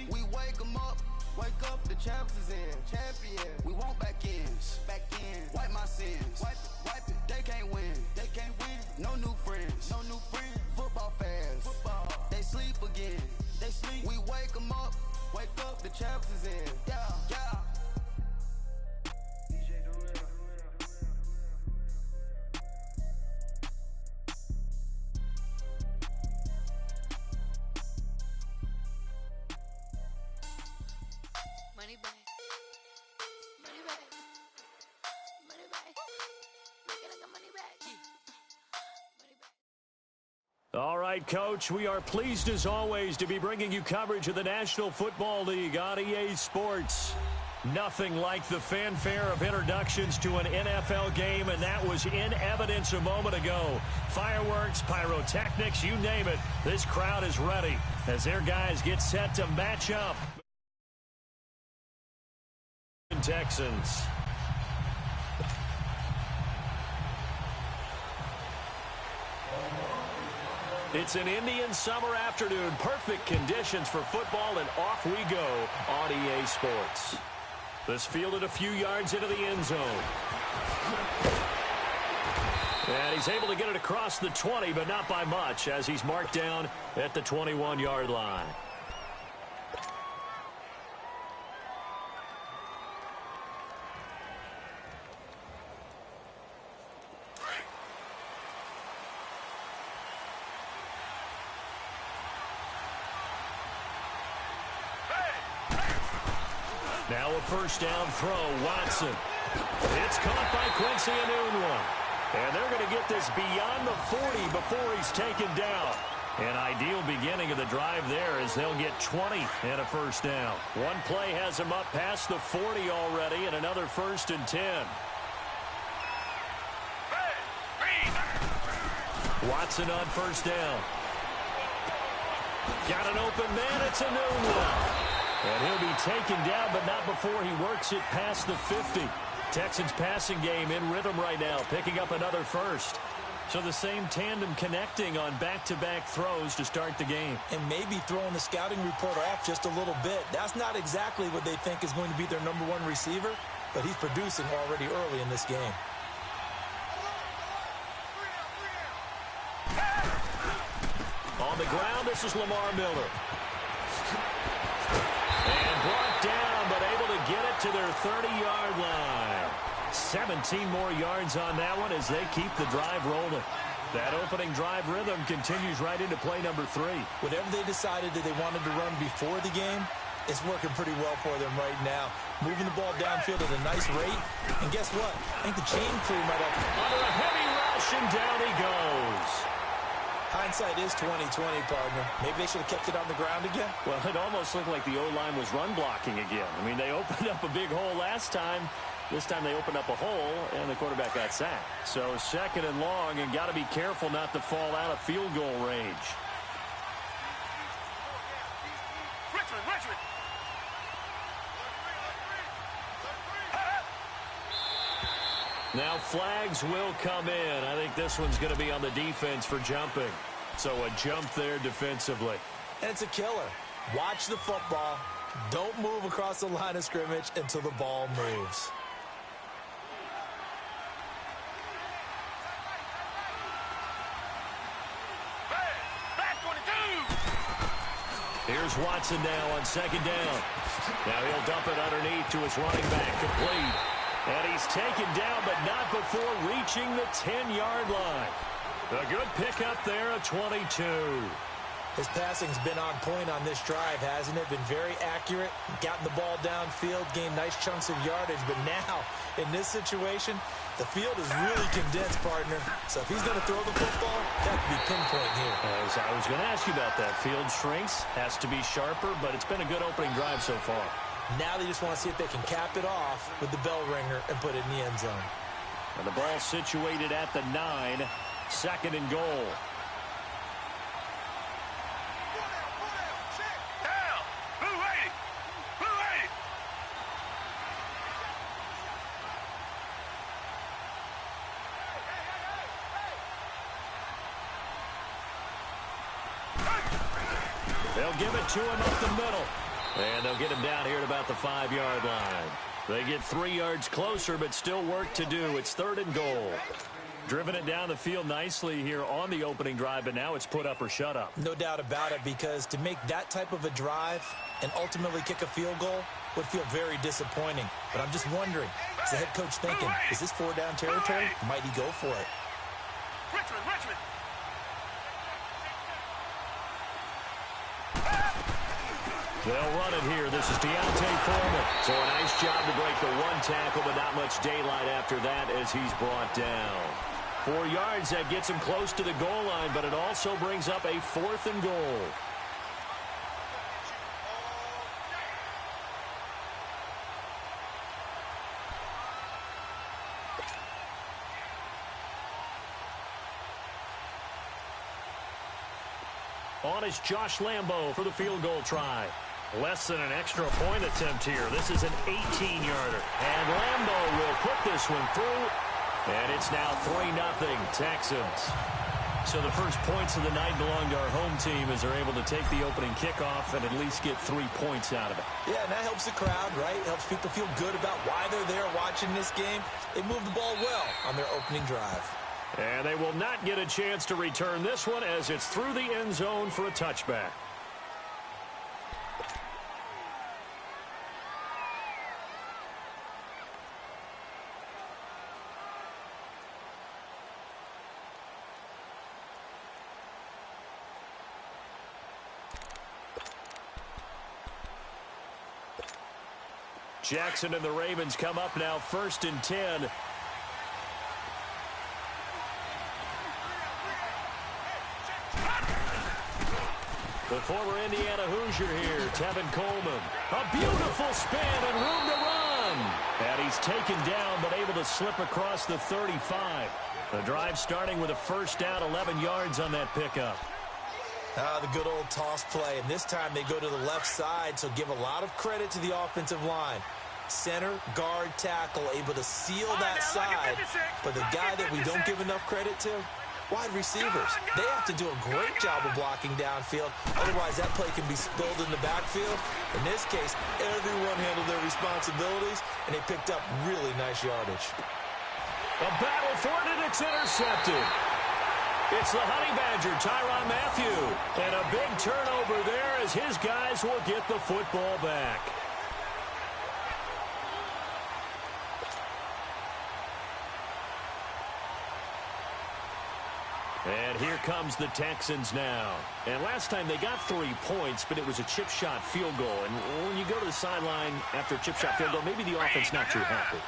We wake 'em up, wake up, the champs is in. Champion, we want back ends. Back in, wipe my sins. Wipe it, they can't win. They can't win. No new friends. No new friends. Football fans. Football. They sleep again. They sleep. We wake 'em up, wake up, the champs is in. Yeah, yeah. Money back. Money back. Money back. Make it like a money back. Money back. All right, Coach, we are pleased as always to be bringing you coverage of the National Football League on EA Sports. Nothing like the fanfare of introductions to an NFL game, and that was in evidence a moment ago. Fireworks, pyrotechnics, you name it. This crowd is ready as their guys get set to match up. Texans. It's an Indian summer afternoon. Perfect conditions for football, and off we go on EA Sports. This fielded a few yards into the end zone. And he's able to get it across the 20, but not by much, as he's marked down at the 21-yard line. Now a first down throw, Watson. It's caught by Quincy Enunwa. And they're going to get this beyond the 40 before he's taken down. An ideal beginning of the drive there as they'll get 20 and a first down. One play has him up past the 40 already, and another 1st and 10. Watson on first down. Got an open man, it's Enunwa. And he'll be taken down, but not before he works it past the 50. Texans passing game in rhythm right now, picking up another first. So the same tandem connecting on back-to-back throws to start the game. And maybe throwing the scouting report off just a little bit. That's not exactly what they think is going to be their number one receiver, but he's producing already early in this game. On the ground, this is Lamar Miller. And brought down, but able to get it to their 30-yard line. 17 more yards on that one as they keep the drive rolling. That opening drive rhythm continues right into play number 3. Whatever they decided that they wanted to run before the game, it's working pretty well for them right now. Moving the ball downfield at a nice rate. And guess what? I think the chain crew might have... Under a heavy rush, and down he goes. Hindsight is 20/20, partner. Maybe they should have kept it on the ground again. Well, it almost looked like the O-line was run blocking again. I mean, they opened up a big hole last time. This time they opened up a hole, and the quarterback got sacked. So 2nd and long, and got to be careful not to fall out of field goal range. Richmond. Now flags will come in. I think this one's going to be on the defense for jumping. So a jump there defensively. And it's a killer. Watch the football. Don't move across the line of scrimmage until the ball moves. Here's Watson now on 2nd down. Now he'll dump it underneath to his running back, complete. And he's taken down, but not before reaching the 10-yard line. A good pickup there, a 22. His passing's been on point on this drive, hasn't it? Been very accurate, gotten the ball downfield, gained nice chunks of yardage. But now, in this situation, the field is really condensed, partner. So if he's going to throw the football, that could be pinpoint here. As I was going to ask you about that. Field shrinks, has to be sharper, but it's been a good opening drive so far. Now they just want to see if they can cap it off with the bell ringer and put it in the end zone. And the ball situated at the 9, 2nd and goal. They'll give it to him up the middle. And they'll get him down here at about the 5-yard line. They get 3 yards closer, but still work to do. It's 3rd and goal. Driven it down the field nicely here on the opening drive, but now it's put up or shut up. No doubt about it, because to make that type of a drive and ultimately kick a field goal would feel very disappointing. But I'm just wondering, is the head coach thinking, is this 4-down territory? Might he go for it? Richmond. They'll run it here. This is Deontay Foreman. So a nice job to break the 1 tackle, but not much daylight after that as he's brought down. 4 yards, that gets him close to the goal line, but it also brings up a 4th and goal. On is Josh Lambo for the field goal try. Less than an extra point attempt here. This is an 18-yarder. And Lambo will put this one through. And it's now 3-0 Texans. So the first points of the night belong to our home team as they're able to take the opening kickoff and at least get 3 points out of it. Yeah, and that helps the crowd, right? Helps people feel good about why they're there watching this game. They moved the ball well on their opening drive. And they will not get a chance to return this one as it's through the end zone for a touchback. Jackson and the Ravens come up now 1st and 10. The former Indiana Hoosier here, Tevin Coleman. A beautiful spin and room to run. And he's taken down but able to slip across the 35. The drive starting with a 1st down, 11 yards on that pickup. The good old toss play, and this time they go to the left side, so give a lot of credit to the offensive line. Center, guard, tackle, able to seal that side. But the guy that we don't give enough credit to, wide receivers. They have to do a great job of blocking downfield. Otherwise, that play can be spilled in the backfield. In this case, everyone handled their responsibilities, and they picked up really nice yardage. A battle for it, and it's intercepted. It's the Honey Badger, Tyrann Mathieu. And a big turnover there as his guys will get the football back. And here comes the Texans now. And last time they got 3 points, but it was a chip shot field goal. And when you go to the sideline after a chip shot field goal, maybe the offense not too happy.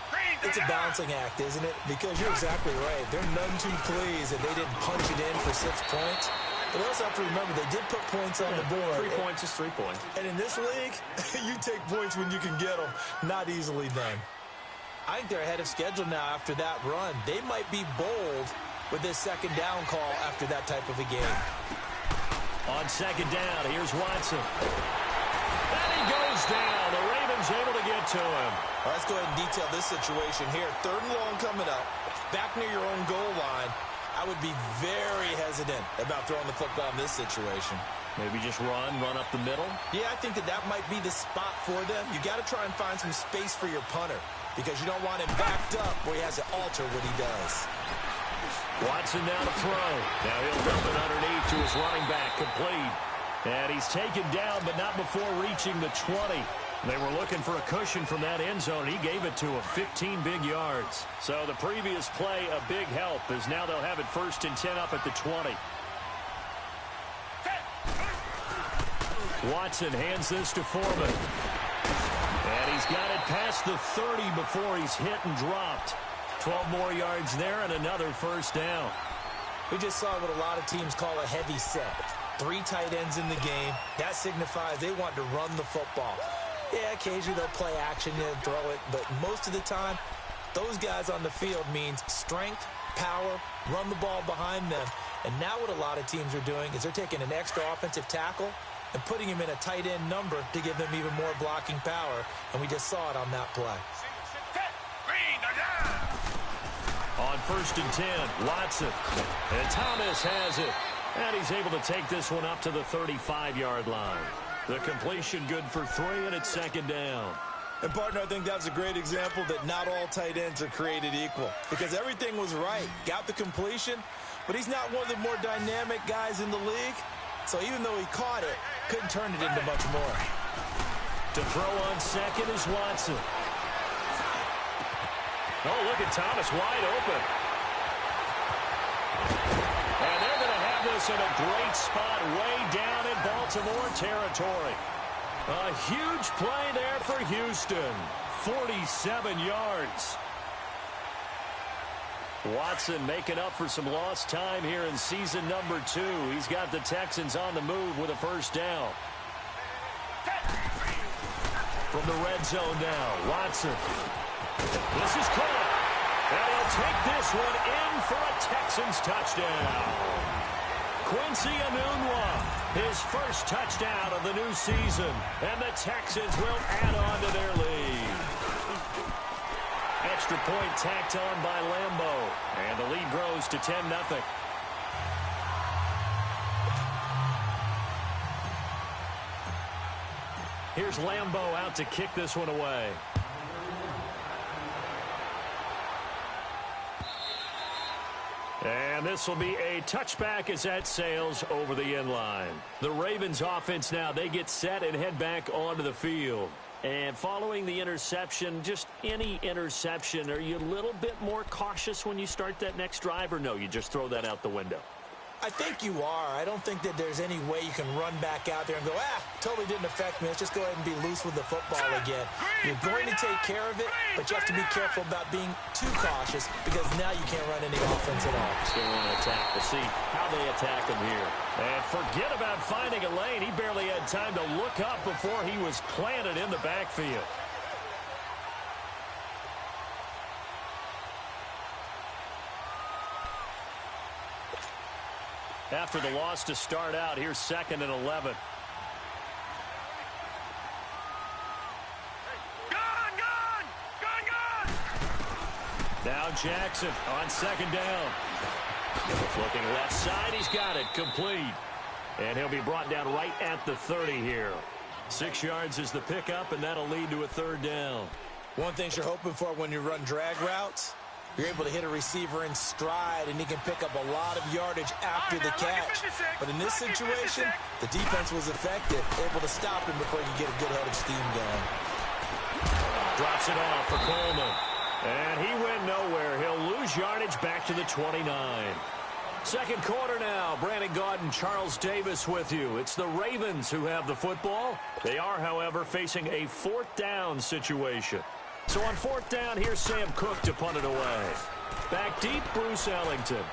It's a balancing act, isn't it? Because you're exactly right. They're none too pleased that they didn't punch it in for 6 points. But also have to remember, they did put points on the board. 3 points is 3 points. And in this league, you take points when you can get them. Not easily done. I think they're ahead of schedule now after that run. They might be bold with this 2nd down call after that type of a game. On 2nd down, here's Watson. And he goes down. The Ravens able to get to him. Well, let's go ahead and detail this situation here. 3rd and long coming up. Back near your own goal line. I would be very hesitant about throwing the football in this situation. Maybe just run up the middle? Yeah, I think that might be the spot for them. You got to try and find some space for your punter because you don't want him backed up where he has to alter what he does. Watson now to throw. Now he'll dump it underneath to his running back, complete. And he's taken down, but not before reaching the 20. They were looking for a cushion from that end zone. He gave it to him, 15 big yards. So the previous play, a big help, as now they'll have it 1st and 10 up at the 20. Watson hands this to Foreman. And he's got it past the 30 before he's hit and dropped. 12 more yards there and another 1st down. We just saw what a lot of teams call a heavy set. 3 tight ends in the game. That signifies they want to run the football. Yeah, occasionally they'll play action and throw it, but most of the time, those guys on the field means strength, power, run the ball behind them. And now what a lot of teams are doing is they're taking an extra offensive tackle and putting him in a tight end number to give them even more blocking power. And we just saw it on that play. On 1st and 10, Watson. And Thomas has it. And he's able to take this one up to the 35-yard line. The completion good for 3, and it's second down. And, partner, I think that's a great example that not all tight ends are created equal because everything was right. Got the completion, but he's not one of the more dynamic guys in the league. So even though he caught it, couldn't turn it into much more. To throw on second is Watson. Oh, look at Thomas wide open. And they're going to have this in a great spot way down in Baltimore territory. A huge play there for Houston. 47 yards. Watson making up for some lost time here in season number 2. He's got the Texans on the move with a first down. From the red zone now, Watson. This is caught. And he'll take this one in for a Texans touchdown. Quincy Enunwa, his first touchdown of the new season, and the Texans will add on to their lead. Extra point tacked on by Lambeau, and the lead grows to 10-0. Here's Lambeau out to kick this one away. And this will be a touchback as that sails over the end line. The Ravens offense now, they get set and head back onto the field. And following the interception, just any interception, are you a little bit more cautious when you start that next drive, or no, you just throw that out the window? I think you are. I don't think that there's any way you can run back out there and go, totally didn't affect me. Let's just go ahead and be loose with the football again. You're going to take care of it, but you have to be careful about being too cautious because now you can't run any offense at all. Still want to attack. We'll see how they attack him here. And forget about finding a lane. He barely had time to look up before he was planted in the backfield. After the loss to start out, here's 2nd and 11. Now Jackson on 2nd down. Looking left side, he's got it, complete. And he'll be brought down right at the 30 here. 6 yards is the pickup, and that'll lead to a 3rd down. One thing you're hoping for when you run drag routes, you're able to hit a receiver in stride, and he can pick up a lot of yardage after the catch. But in this situation, the defense was effective, able to stop him before you get a good head of steam going. Drops it off for Coleman. And he went nowhere. He'll lose yardage back to the 29. Second quarter now. Brandon Gaudin, Charles Davis with you. It's the Ravens who have the football. They are, however, facing a 4th down situation. So on 4th down, here's Sam Cook to punt it away. Back deep, Bruce Ellington.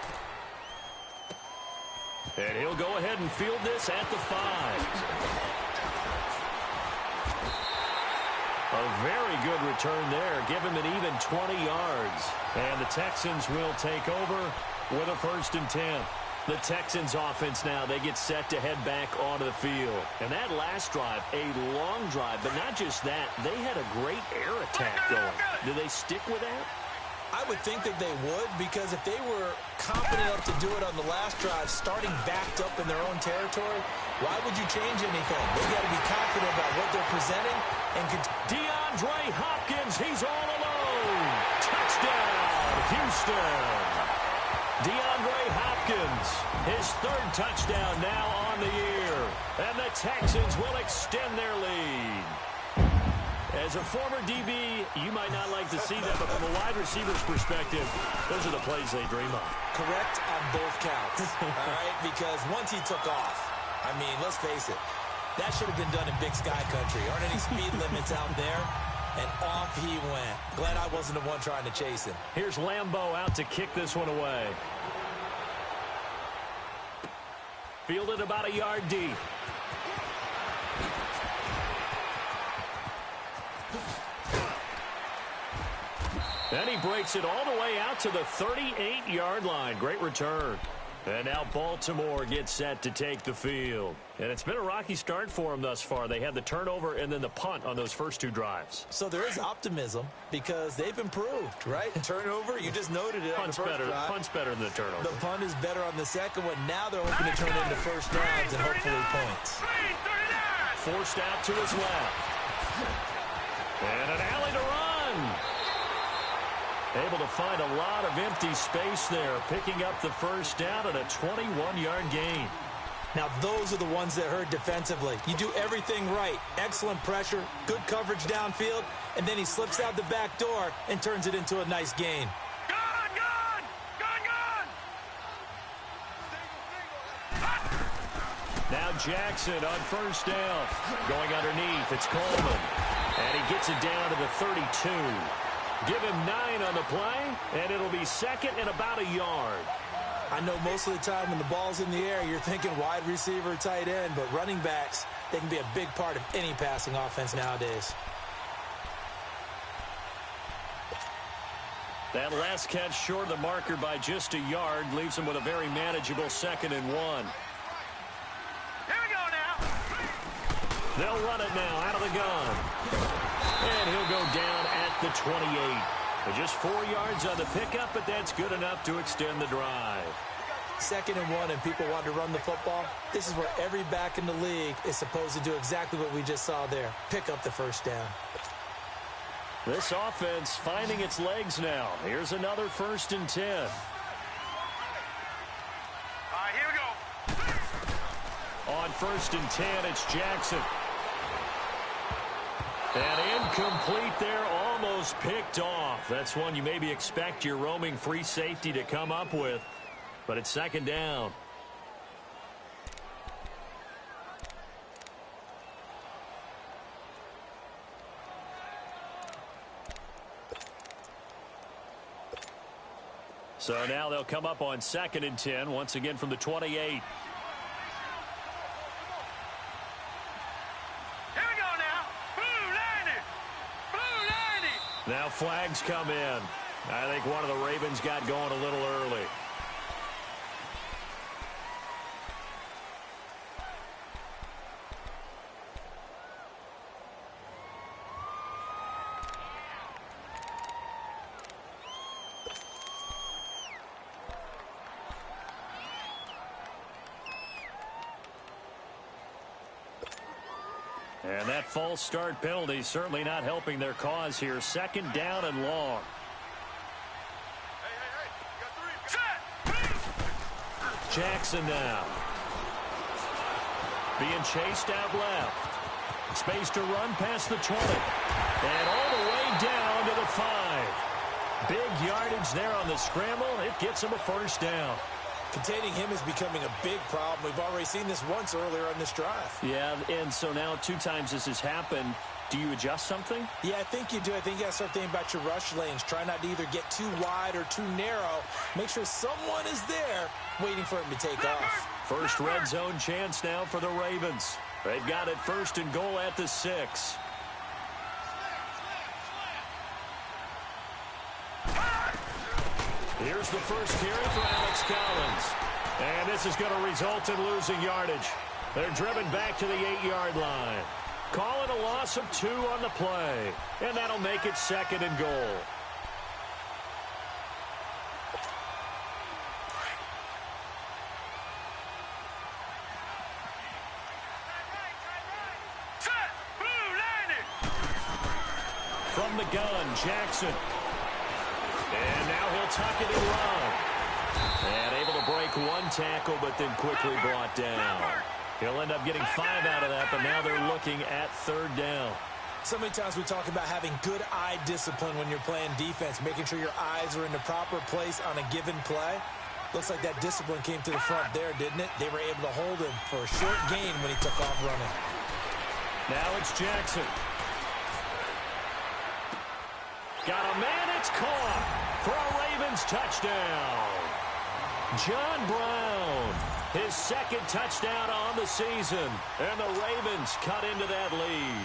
And he'll go ahead and field this at the 5. A very good return there. Give him an even 20 yards. And the Texans will take over with a 1st and 10. The Texans offense now, they get set to head back onto the field. And that last drive, a long drive, but not just that, they had a great air attack going. Do they stick with that? I would think that they would, because if they were confident enough to do it on the last drive, starting backed up in their own territory, why would you change anything? They've got to be confident about what they're presenting. And DeAndre Hopkins, he's all alone. Touchdown, Houston. DeAndre Hopkins, his 3rd touchdown now on the year. And the Texans will extend their lead. As a former DB, you might not like to see that, but from a wide receiver's perspective, those are the plays they dream of. Correct on both counts, all right? Because once he took off, I mean, let's face it, that should have been done in Big Sky Country. Aren't any speed limits out there? And off he went. Glad I wasn't the one trying to chase him. Here's Lambeau out to kick this one away. Fielded about a yard deep. And he breaks it all the way out to the 38-yard line. Great return. And now Baltimore gets set to take the field. And it's been a rocky start for them thus far. They had the turnover and then the punt on those first 2 drives. So there is optimism because they've improved, right? Turnover, you just noted it on the first drive. Punt's better than the turnover. The punt is better on the second one. Now they're hoping to turn into first downs and hopefully points. forced out to his left. And an alley to run. Able to find a lot of empty space there, picking up the first down and a 21-yard gain. Now, those are the ones that hurt defensively. You do everything right. Excellent pressure, good coverage downfield, and then he slips out the back door and turns it into a nice gain. Now Jackson on first down. Going underneath, it's Coleman. And he gets it down to the 32. Give him 9 on the play, and it'll be second and about a yard. I know most of the time when the ball's in the air, you're thinking wide receiver, tight end, but running backs, they can be a big part of any passing offense nowadays. That last catch short of the marker by just a yard leaves him with a very manageable 2nd and 1. Here we go now. They'll run it now out of the gun. And he'll go down at the 28. Just 4 yards on the pickup, but that's good enough to extend the drive. 2nd and 1, and people want to run the football. This is where every back in the league is supposed to do exactly what we just saw there. Pick up the first down. This offense finding its legs now. Here's another 1st and 10. All right, here we go. On 1st and 10, it's Jackson. And incomplete there, almost picked off. That's one you maybe expect your roaming free safety to come up with. But it's 2nd down. So now they'll come up on 2nd and 10, once again from the 28. Now flags come in. I think one of the Ravens got going a little early. And that false start penalty certainly not helping their cause here. 2nd down and long. Jackson now. Being chased out left. Space to run past the 20. And all the way down to the 5. Big yardage there on the scramble. It gets him a first down. Containing him is becoming a big problem. We've already seen this once earlier on this drive. Yeah, and so now 2 times this has happened. Do you adjust something? Yeah, I think you do. I think you got to start thinking about your rush lanes. Try not to either get too wide or too narrow. Make sure someone is there waiting for him to take off. First red zone chance now for the Ravens. They've got it 1st and goal at the 6. Here's the first carry for Alex Collins. And this is going to result in losing yardage. They're driven back to the 8-yard line. Calling a loss of 2 on the play. And that'll make it 2nd and goal. From the gun, Jackson. And now he'll tuck it and run. And able to break 1 tackle, but then quickly brought down. He'll end up getting 5 out of that, but now they're looking at 3rd down. So many times we talk about having good eye discipline when you're playing defense, making sure your eyes are in the proper place on a given play. Looks like that discipline came to the front there, didn't it? They were able to hold him for a short gain when he took off running. Now it's Jackson. Got a man, it's caught for a Ravens touchdown. John Brown, his 2nd touchdown on the season, and the Ravens cut into that lead.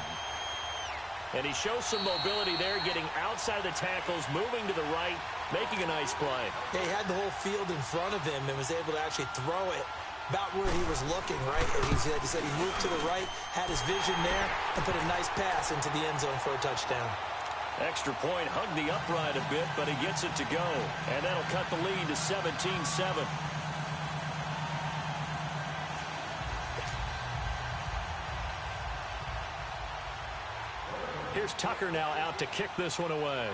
And he shows some mobility there, getting outside the tackles, moving to the right, making a nice play. Yeah, he had the whole field in front of him and was able to actually throw it about where he was looking, right? And he said he moved to the right, had his vision there, and put a nice pass into the end zone for a touchdown. Extra point, hugged the upright a bit, but he gets it to go. And that'll cut the lead to 17-7. Here's Tucker now out to kick this one away.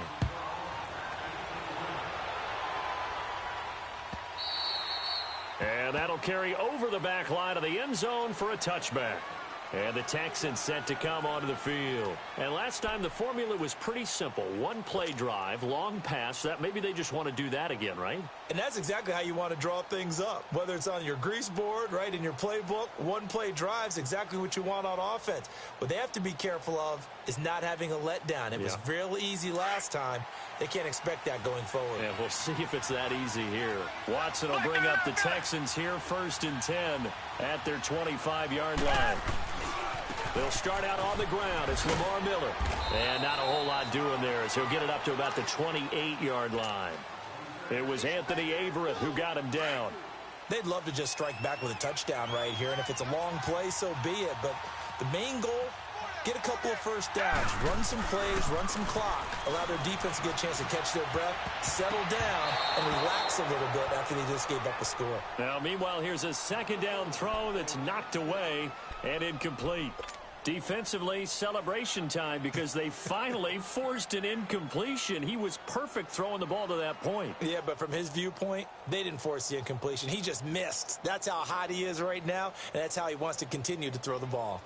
And that'll carry over the back line of the end zone for a touchback. And the Texans set to come onto the field. And last time the formula was pretty simple. One play drive, long pass. That maybe they just want to do that again, right? And that's exactly how you want to draw things up. Whether it's on your grease board, right, in your playbook, one play drive's exactly what you want on offense. What they have to be careful of is not having a letdown. It was real easy last time. They can't expect that going forward. Yeah, we'll see if it's that easy here. Watson will bring up the Texans here 1st and 10 at their 25-yard line. They'll start out on the ground. It's Lamar Miller. And not a whole lot doing there as he'll get it up to about the 28-yard line. It was Anthony Averett who got him down. They'd love to just strike back with a touchdown right here. And if it's a long play, so be it. But the main goal, get a couple of first downs, run some plays, run some clock, allow their defense to get a chance to catch their breath, settle down, and relax a little bit after they just gave up a score. Now, meanwhile, here's a 2nd down throw that's knocked away and incomplete. Defensively, celebration time because they finally forced an incompletion. He was perfect throwing the ball to that point. Yeah, but from his viewpoint, they didn't force the incompletion. He just missed. That's how hot he is right now, and that's how he wants to continue to throw the ball.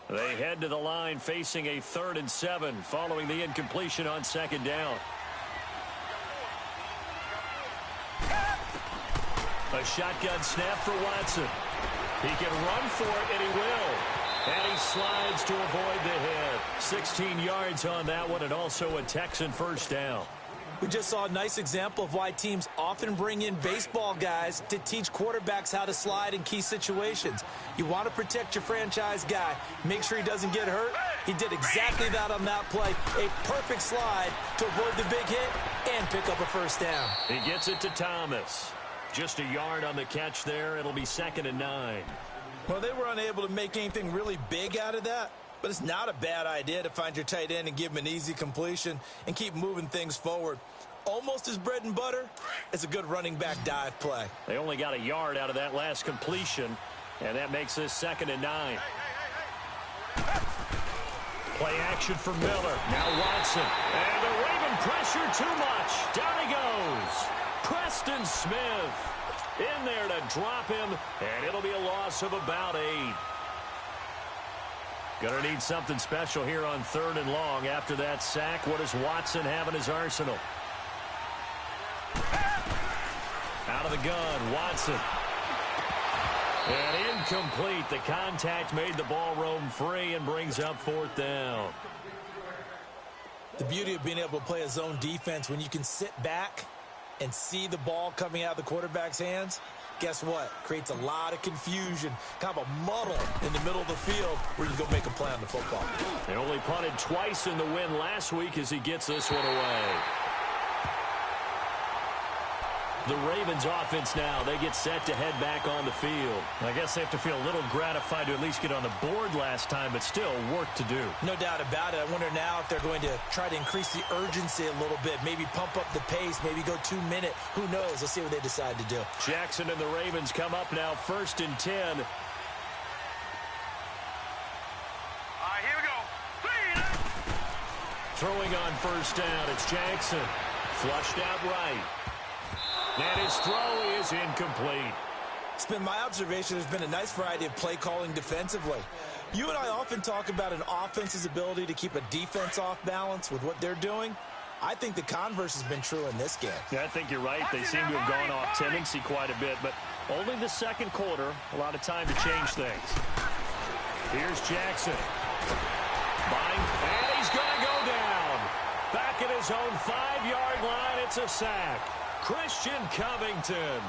They head to the line facing a 3rd and 7 following the incompletion on 2nd down. A shotgun snap for Watson. He can run for it, and he will. And he slides to avoid the hit. 16 yards on that one, and also a Texan 1st down. We just saw a nice example of why teams often bring in baseball guys to teach quarterbacks how to slide in key situations. You want to protect your franchise guy. Make sure he doesn't get hurt. He did exactly that on that play. A perfect slide to avoid the big hit and pick up a 1st down. He gets it to Thomas. Just a yard on the catch there. It'll be 2nd and 9. Well, they were unable to make anything really big out of that, but it's not a bad idea to find your tight end and give him an easy completion and keep moving things forward. Almost as bread and butter as a good running back dive play. They only got a yard out of that last completion, and that makes this 2nd and 9. Play action for Miller. Now Watson. And the Raven pressure too much. Down he goes. Preston Smith in there to drop him, and it'll be a loss of about 8. Gonna need something special here on 3rd and long. After that sack, what does Watson have in his arsenal? Out of the gun, Watson. And incomplete. The contact made the ball roam free and brings up 4th down. The beauty of being able to play a zone defense when you can sit back and see the ball coming out of the quarterback's hands, guess what? Creates a lot of confusion, kind of a muddle in the middle of the field where you can go make a play on the football. They only punted twice in the win last week as he gets this one away. The Ravens offense now, they get set to head back on the field. I guess they have to feel a little gratified to at least get on the board last time, but still work to do. No doubt about it. I wonder now if they're going to try to increase the urgency a little bit, maybe pump up the pace, maybe go 2-minute. Who knows? Let's see what they decide to do. Jackson and the Ravens come up now 1st and 10. All right, here we go. Throwing on 1st down, it's Jackson. Flushed out right. And his throw is incomplete. It's been my observation there's been a nice variety of play calling defensively. You and I often talk about an offense's ability to keep a defense off balance with what they're doing. I think the converse has been true in this game. Yeah, I think you're right. They seem to have gone off tendency quite a bit, but only the 2nd quarter, a lot of time to change things. Here's Jackson. And he's going to go down. Back at his own 5-yard line, it's a sack. Christian Covington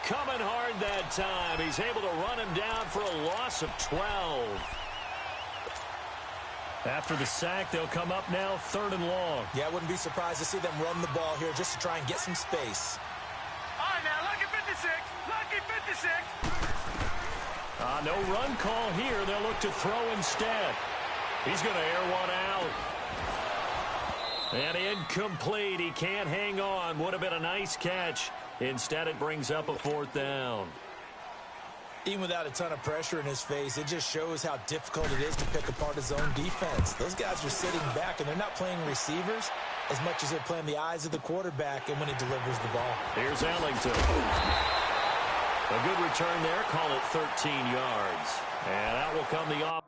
coming hard that time. He's able to run him down for a loss of 12. After the sack, they'll come up now 3rd and long. Yeah, I wouldn't be surprised to see them run the ball here just to try and get some space. All right, now, lucky 56. Lucky 56. No run call here. They'll look to throw instead. He's going to air one out. And incomplete. He can't hang on. Would have been a nice catch. Instead, it brings up a 4th down. Even without a ton of pressure in his face, it just shows how difficult it is to pick apart his own defense. Those guys are sitting back, and they're not playing receivers as much as they're playing the eyes of the quarterback and when he delivers the ball. Here's Ellington. A good return there. Call it 13 yards. And out will come the off.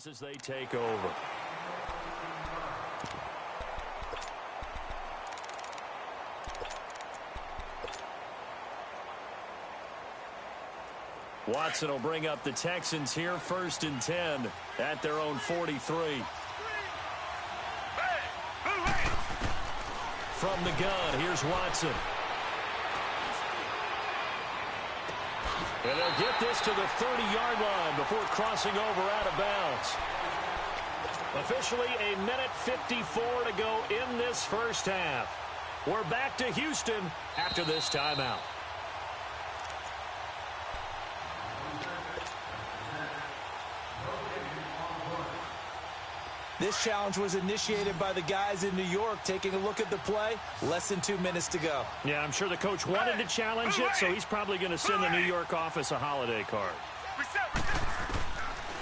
As they take over. Watson will bring up the Texans here, 1st and 10 at their own 43. From the gun, here's Watson. And they'll get this to the 30-yard line before crossing over out of bounds. Officially a minute 54 to go in this first half. We're back to Houston after this timeout. This challenge was initiated by the guys in New York. Taking a look at the play, less than 2 minutes to go. Yeah, I'm sure the coach wanted to challenge it, so he's probably going to send the New York office a holiday card.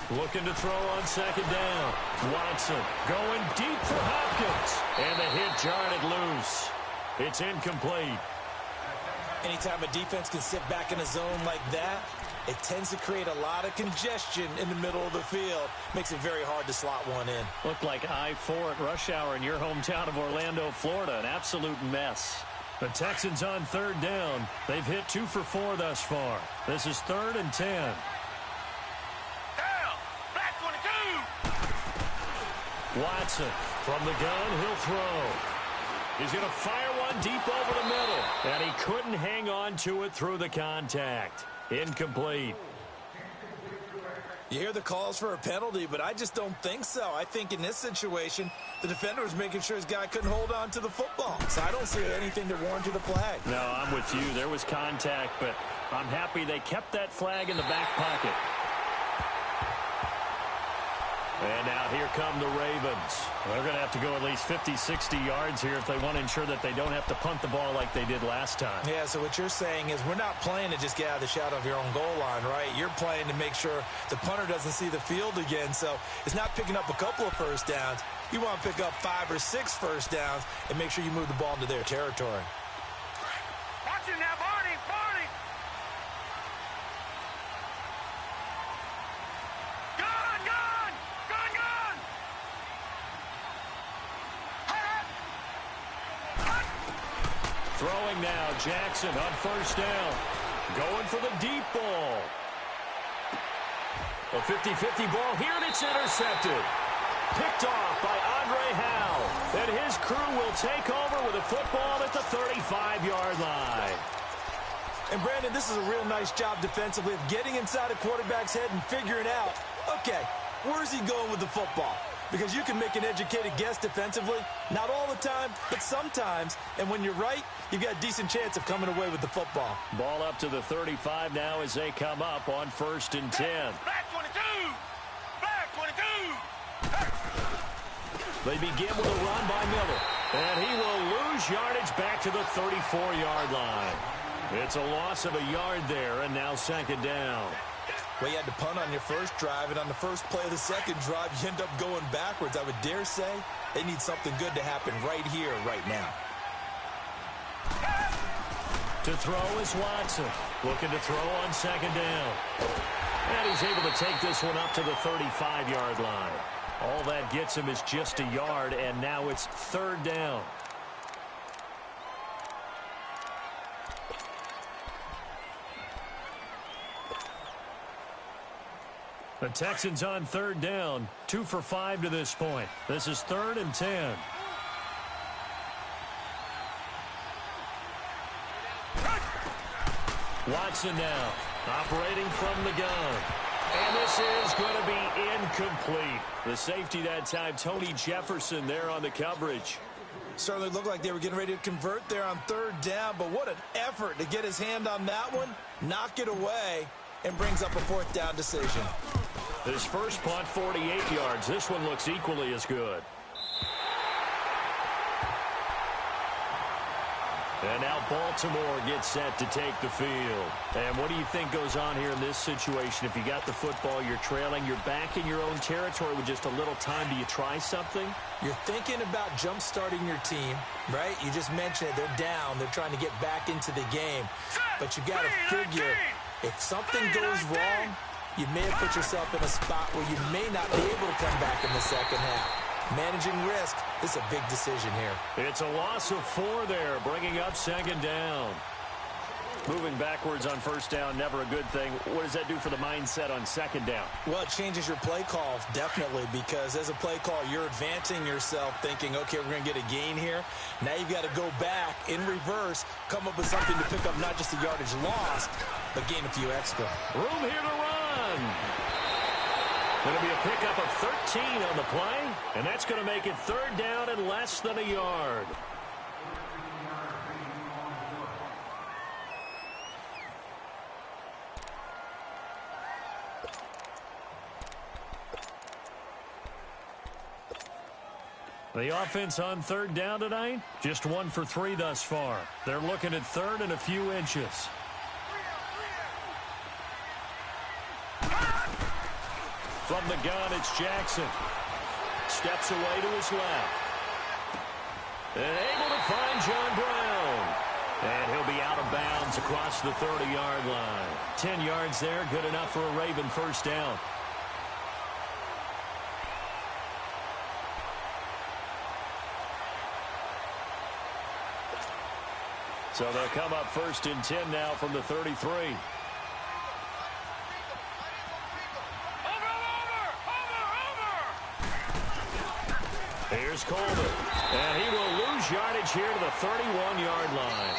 Looking to throw on 2nd down. Watson going deep for Hopkins. And the hit jarred it loose. It's incomplete. Anytime a defense can sit back in a zone like that, it tends to create a lot of congestion in the middle of the field. Makes it very hard to slot one in. Looked like I-4 at rush hour in your hometown of Orlando, Florida. An absolute mess. The Texans on 3rd down. They've hit 2 for 4 thus far. This is 3rd and 10. Down! Back 22! Watson from the gun. He'll throw. He's going to fire one deep over the middle. And he couldn't hang on to it through the contact. Incomplete. You hear the calls for a penalty, but I just don't think so. I think in this situation, the defender was making sure his guy couldn't hold on to the football. So I don't see anything to warrant the flag. No, I'm with you. There was contact, but I'm happy they kept that flag in the back pocket. And now here come the Ravens. They're going to have to go at least 50, 60 yards here if they want to ensure that they don't have to punt the ball like they did last time. Yeah, so what you're saying is we're not playing to just get out of the shadow of your own goal line, right? You're playing to make sure the punter doesn't see the field again. So it's not picking up a couple of first downs. You want to pick up 5 or 6 first downs and make sure you move the ball into their territory. Watch it now, Barney! Barney! Gun! Gun! Gun! Gun! Throwing now, Jackson on 1st down. Going for the deep ball. A 50-50 ball here, and it's intercepted. Picked off by Andre Howe. And his crew will take over with a football at the 35-yard line. And, Brandon, this is a real nice job defensively of getting inside a quarterback's head and figuring out, okay, where's he going with the football? Because you can make an educated guess defensively. Not all the time, but sometimes. And when you're right, you've got a decent chance of coming away with the football. Ball up to the 35 now as they come up on 1st and 10. Back 22! Back 22! They begin with a run by Miller. And he will lose yardage back to the 34-yard line. It's a loss of a yard there, and now 2nd down. Well, you had to punt on your first drive, and on the first play of the second drive, you end up going backwards. I would dare say they need something good to happen right here, right now. To throw is Watson. Looking to throw on 2nd down. And he's able to take this one up to the 35-yard line. All that gets him is just a yard, and now it's 3rd down. The Texans on 3rd down, 2 for 5 to this point. This is 3rd and 10. Watson now, operating from the gun. And this is going to be incomplete. The safety that time, Tony Jefferson there on the coverage. Certainly looked like they were getting ready to convert there on third down, but what an effort to get his hand on that one, knock it away, and brings up a fourth down decision. His first punt, 48 yards. This one looks equally as good. And now Baltimore gets set to take the field. And what do you think goes on here in this situation? If you got the football, you're trailing, you're back in your own territory with just a little time. Do you try something? You're thinking about jump-starting your team, right? You just mentioned it. They're down. They're trying to get back into the game. But you've got to figure, if something goes wrong, you may have put yourself in a spot where you may not be able to come back in the second half. Managing risk, this is a big decision here. It's a loss of 4 there, bringing up second down. Moving backwards on first down, never a good thing. What does that do for the mindset on second down? Well, it changes your play call, definitely, because as a play call, you're advancing yourself thinking, okay, we're going to get a gain here. Now you've got to go back in reverse, come up with something to pick up not just the yardage lost, but gain a few extra. Room here to run. Going to be a pickup of 13 on the play, and that's going to make it third down and less than a yard. The offense on third down tonight, just 1 for 3 thus far. They're looking at third and a few inches. From the gun, it's Jackson. Steps away to his left. And able to find John Brown. And he'll be out of bounds across the 30-yard line. 10 yards there, good enough for a Raven first down. So they'll come up first and 10 now from the 33. Here's Coleman, and he will lose yardage here to the 31-yard line.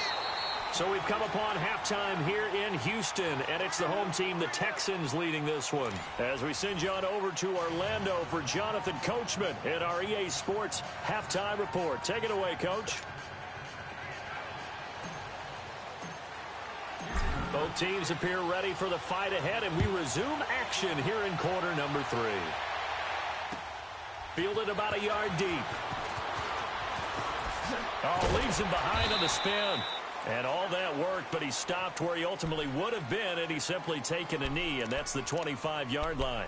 So we've come upon halftime here in Houston, and it's the home team, the Texans, leading this one. As we send you on over to Orlando for Jonathan Coachman at our EA Sports Halftime Report. Take it away, Coach. Both teams appear ready for the fight ahead, and we resume action here in quarter number 3. Fielded about a yard deep. Oh, leaves him behind on the spin. And all that worked, but he stopped where he ultimately would have been, and he's simply taken a knee, and that's the 25-yard line.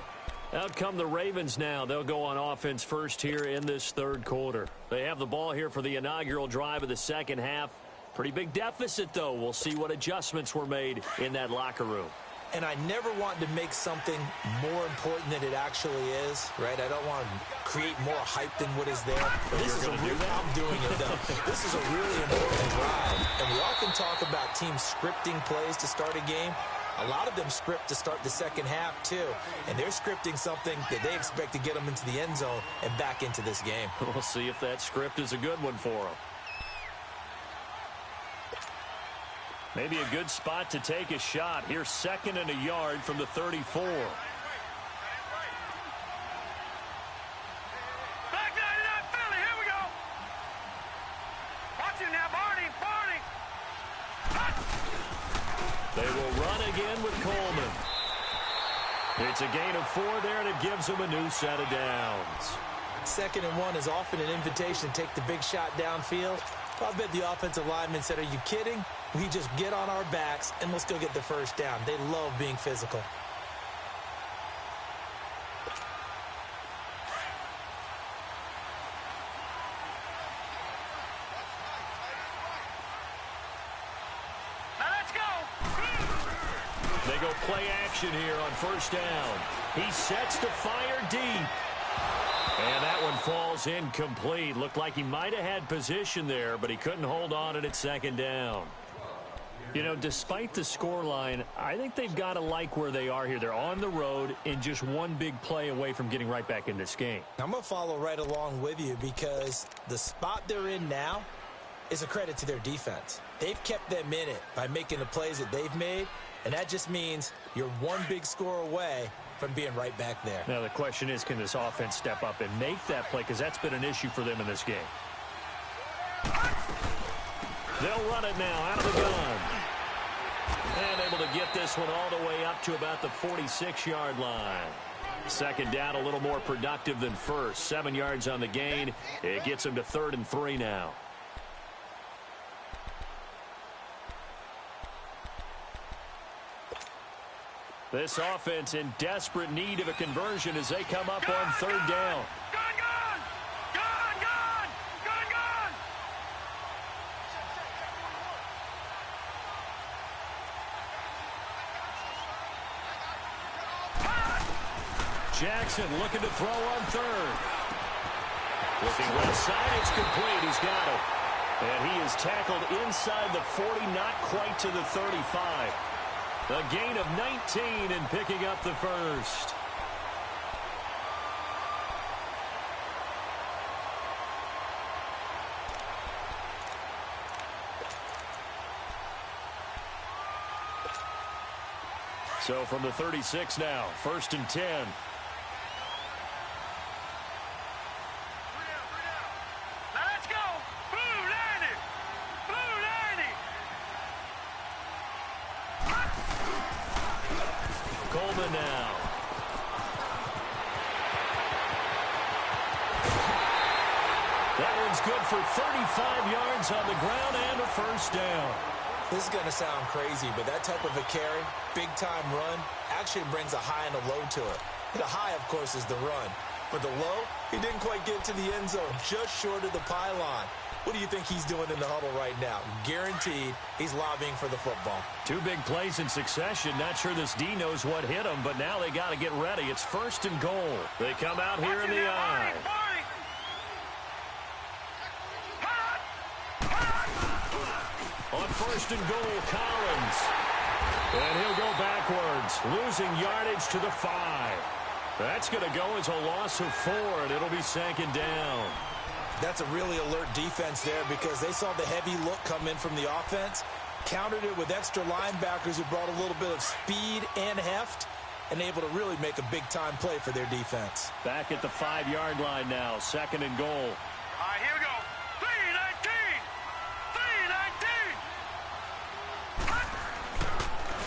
Out come the Ravens now. They'll go on offense first here in this third quarter. They have the ball here for the inaugural drive of the second half. Pretty big deficit, though. We'll see what adjustments were made in that locker room. And I never want to make something more important than it actually is, right? I don't want to create more hype than what is there. This is I'm doing it, though. This is a really important drive. And we often talk about teams scripting plays to start a game. A lot of them script to start the second half, too. And they're scripting something that they expect to get them into the end zone and back into this game. We'll see if that script is a good one for them. Maybe a good spot to take a shot. Here's second and a yard from the 34. Back 99 Philly, here we go. Watch it now, Barney. They will run again with Coleman. It's a gain of 4 there, and it gives them a new set of downs. 2nd and 1 is often an invitation to take the big shot downfield. I bet the offensive lineman said, are you kidding? We just get on our backs and let's go get the first down. They love being physical. Now let's go. They go play action here on first down. He sets to fire deep. And that one falls incomplete. Looked like he might have had position there, but he couldn't hold on at second down. You know, despite the scoreline, I think they've got to like where they are here. They're on the road and just one big play away from getting right back in this game. I'm going to follow right along with you because the spot they're in now is a credit to their defense. They've kept them in it by making the plays that they've made, and that just means you're one big score away from being right back there. Now the question is, can this offense step up and make that play? Because that's been an issue for them in this game. They'll run it now out of the gun. And able to get this one all the way up to about the 46-yard line. Second down, a little more productive than first. 7 yards on the gain. It gets him to 3rd and 3 now. This offense in desperate need of a conversion as they come up on 3rd down. Jackson looking to throw on 3rd. Looking left side, it's complete. He's got it. And he is tackled inside the 40, not quite to the 35. A gain of 19 and picking up the first. So from the 36 now, 1st and 10. Coleman now. That one's good for 35 yards on the ground and a first down. This is going to sound crazy, but that type of a carry, big-time run, actually brings a high and a low to it. The high, of course, is the run. But the low, he didn't quite get to the end zone, just short of the pylon. What do you think he's doing in the huddle right now? Guaranteed he's lobbying for the football. 2 big plays in succession. Not sure this D knows what hit him, but now they got to get ready. It's 1st and goal. They come out here in the eye. On 1st and goal, Collins. And he'll go backwards, losing yardage to the 5. That's going to go as a loss of 4, and it'll be 2nd down. That's a really alert defense there because they saw the heavy look come in from the offense, countered it with extra linebackers who brought a little bit of speed and heft, and able to really make a big-time play for their defense. Back at the 5-yard line now, 2nd and goal. All right, here we go. 3-19.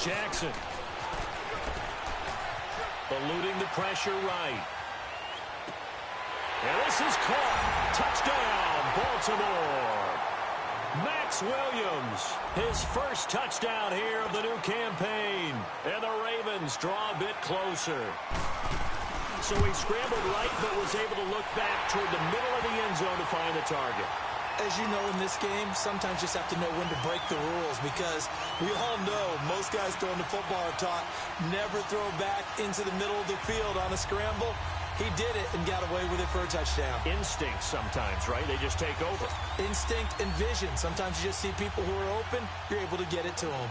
3-19. Jackson. Eluding the pressure right. And this is caught. Touchdown, Baltimore. Max Williams, his first touchdown here of the new campaign. And the Ravens draw a bit closer. So he scrambled right, but was able to look back toward the middle of the end zone to find the target. As you know, in this game, sometimes you just have to know when to break the rules because we all know most guys throwing the football are taught never throw back into the middle of the field on a scramble. He did it and got away with it for a touchdown. Instinct sometimes, right? They just take over. Instinct and vision. Sometimes you just see people who are open, you're able to get it to them.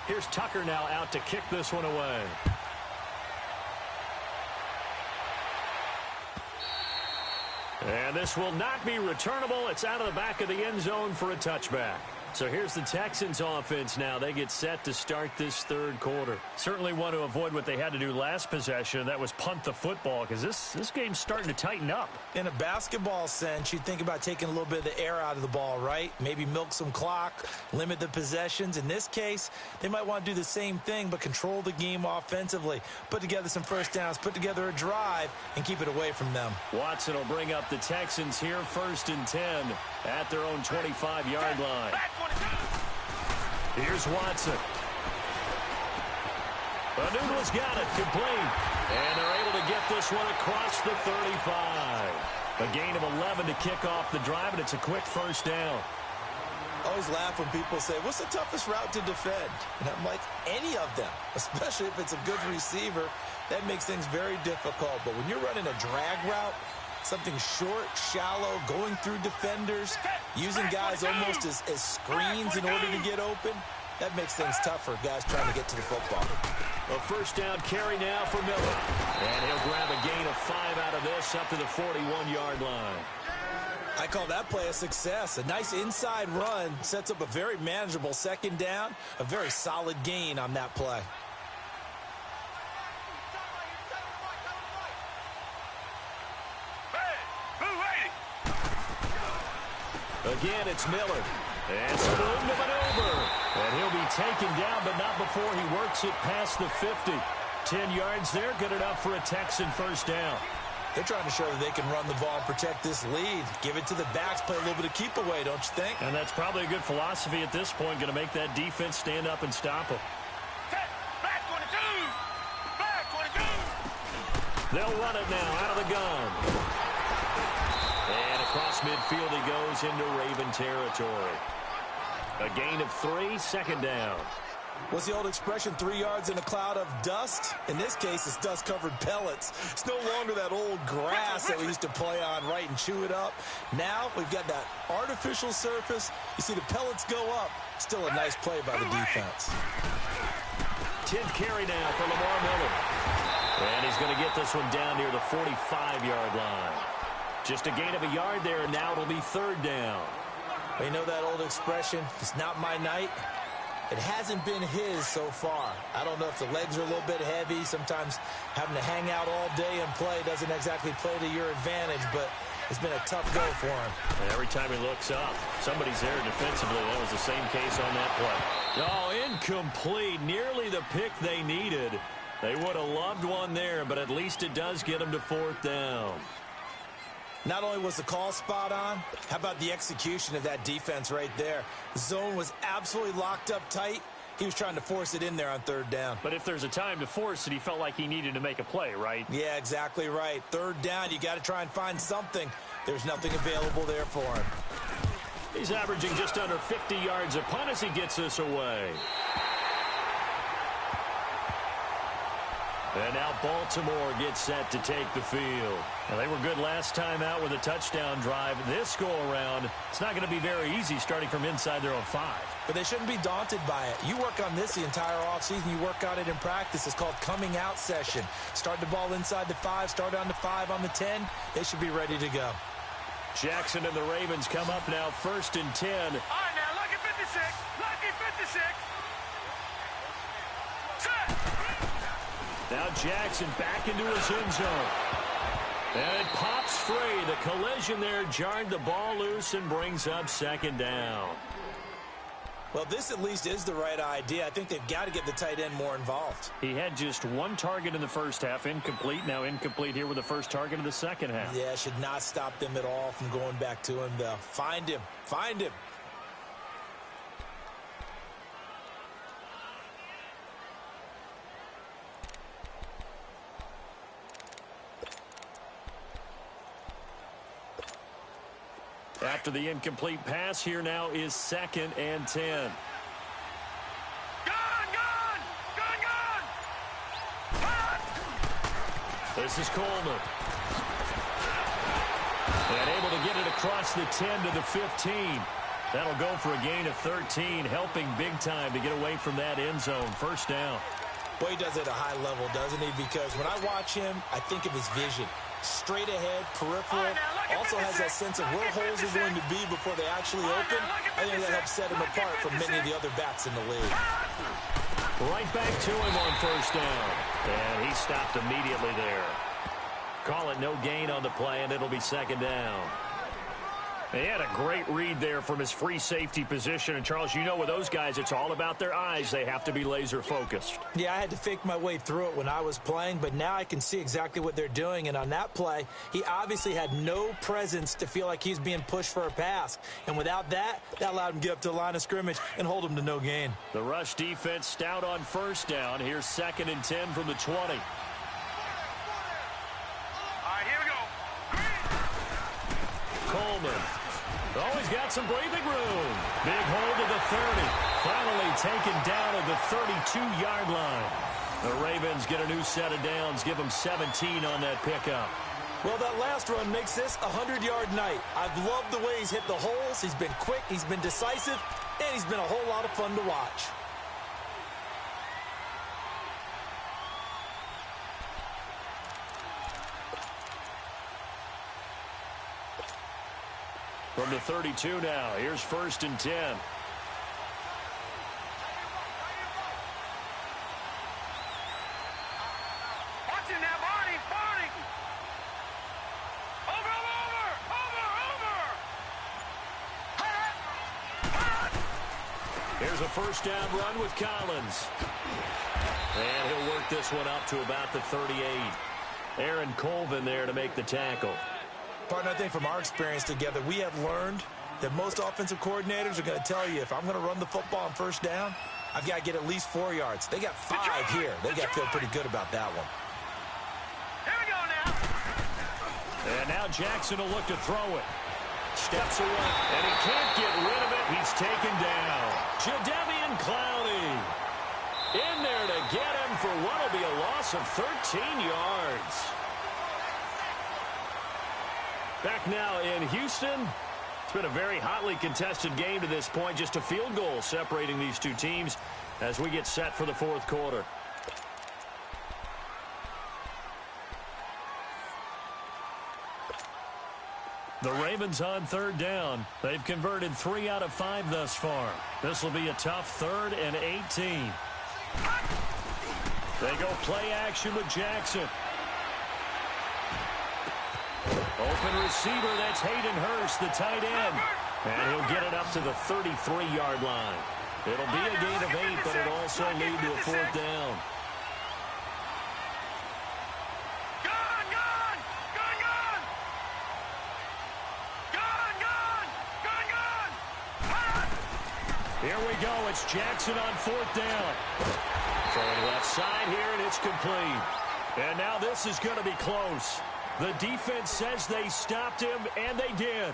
Here's Tucker now out to kick this one away. And this will not be returnable. It's out of the back of the end zone for a touchback. So here's the Texans offense now. They get set to start this 3rd quarter. Certainly want to avoid what they had to do last possession, and that was punt the football, because this game's starting to tighten up. In a basketball sense, you'd think about taking a little bit of the air out of the ball, right? Maybe milk some clock, limit the possessions. In this case, they might want to do the same thing, but control the game offensively. Put together some first downs, put together a drive, and keep it away from them. Watson will bring up the Texans here, 1st and 10 at their own 25-yard line. Here's Watson. Anoodle's got it, complete. And they're able to get this one across the 35. A gain of 11 to kick off the drive, and it's a quick first down. I always laugh when people say, what's the toughest route to defend? And I'm like, any of them, especially if it's a good receiver. That makes things very difficult. But when you're running a drag route, something short, shallow, going through defenders, using guys almost as screens in order to get open, that makes things tougher, guys trying to get to the football. A first down carry now for Miller. And he'll grab a gain of 5 out of this up to the 41-yard line. I call that play a success. A nice inside run sets up a very manageable 2nd down, a very solid gain on that play. Again, it's Miller. And some room to maneuver. And he'll be taken down, but not before he works it past the 50. 10 yards there, good enough for a Texan first down. They're trying to show that they can run the ball and protect this lead. Give it to the backs, play a little bit of keep away, don't you think? And that's probably a good philosophy at this point, going to make that defense stand up and stop them. Back 22! Back 22! They'll run it now out of the gun. And across midfield he goes into Raven territory. A gain of 3, second down. What's the old expression, 3 yards in a cloud of dust? In this case, it's dust-covered pellets. It's no longer that old grass that we used to play on, right, and chew it up. Now we've got that artificial surface. You see the pellets go up. Still a nice play by the defense. 10th carry now for Lamar Miller. And he's going to get this one down near the 45-yard line. Just a gain of a yard there, and now it'll be third down. Well, you know that old expression, it's not my night. It hasn't been his so far. I don't know if the legs are a little bit heavy. Sometimes having to hang out all day and play doesn't exactly play to your advantage, but it's been a tough go for him. And every time he looks up, somebody's there defensively. That was the same case on that play. Oh, incomplete. Nearly the pick they needed. They would have loved one there, but at least it does get them to fourth down. Not only was the call spot on, how about the execution of that defense right there? The zone was absolutely locked up tight. He was trying to force it in there on third down. But if there's a time to force it, he felt like he needed to make a play, right? Yeah, exactly right. Third down, you got to try and find something. There's nothing available there for him. He's averaging just under 50 yards a punt as he gets this away. And now Baltimore gets set to take the field. Now, they were good last time out with a touchdown drive. This go-around, it's not going to be very easy starting from inside their own 5. But they shouldn't be daunted by it. You work on this the entire offseason. You work on it in practice. It's called coming out session. Start the ball inside the 5, start on the 5, on the 10. They should be ready to go. Jackson and the Ravens come up now first and 10. All right, now, lucky 56. Lucky 56. Set. Now Jackson back into his end zone. And it pops free. The collision there jarred the ball loose and brings up second down. Well, this at least is the right idea. I think they've got to get the tight end more involved. He had just one target in the first half, incomplete. Now incomplete here with the first target of the second half. Yeah, should not stop them at all from going back to him, though. Find him. Find him. After the incomplete pass, here now is second and 10. Gone, gone! Gone, gone! Gone! This is Coleman. And able to get it across the 10 to the 15. That'll go for a gain of 13, helping big time to get away from that end zone. First down. Well, he does it at a high level, doesn't he? Because when I watch him, I think of his vision. Straight ahead, peripheral, also has that sense of where holes are going to be before they actually open. I think that helps set him apart from many of the other backs in the league. Right back to him on first down. And he stopped immediately there. Call it no gain on the play, and it'll be second down. He had a great read there from his free safety position. And, Charles, you know with those guys, it's all about their eyes. They have to be laser-focused. Yeah, I had to fake my way through it when I was playing, but now I can see exactly what they're doing. And on that play, he obviously had no presence to feel like he's being pushed for a pass. And without that, that allowed him to get up to the line of scrimmage and hold him to no gain. The rush defense stout on first down. Here's second and 10 from the 20. Coleman. Oh, he's got some breathing room. Big hold to the 30. Finally taken down at the 32-yard line. The Ravens get a new set of downs. Give them 17 on that pickup. Well, that last run makes this a 100-yard night. I've loved the way he's hit the holes. He's been quick. He's been decisive. And he's been a whole lot of fun to watch. From the 32 now, here's first and 10. Watch him now, Barney, Barney! Over! has a first down run with Collins. And he'll work this one up to about the 38. Aaron Colvin there to make the tackle. Partner, I think from our experience together, we have learned that most offensive coordinators are going to tell you, if I'm going to run the football on first down, I've got to get at least 4 yards. They got 5 here. They got to feel pretty good about that one. Here we go now. And now Jackson will look to throw it. Steps away, and he can't get rid of it. He's taken down. Jadeveon Clowney in there to get him for what will be a loss of 13 yards. Back now in Houston. It's been a very hotly contested game to this point. Just a field goal separating these two teams as we get set for the fourth quarter. The Ravens on third down. They've converted 3 out of 5 thus far. This will be a tough 3rd and 18. They go play action with Jackson. Open receiver, that's Hayden Hurst, the tight end. And he'll get it up to the 33-yard line. It'll be a gain of 8, but it'll also lead to a 4th down. Here we go. It's Jackson on 4th down. Throwing left side here, and it's complete. And now this is going to be close. The defense says they stopped him, and they did.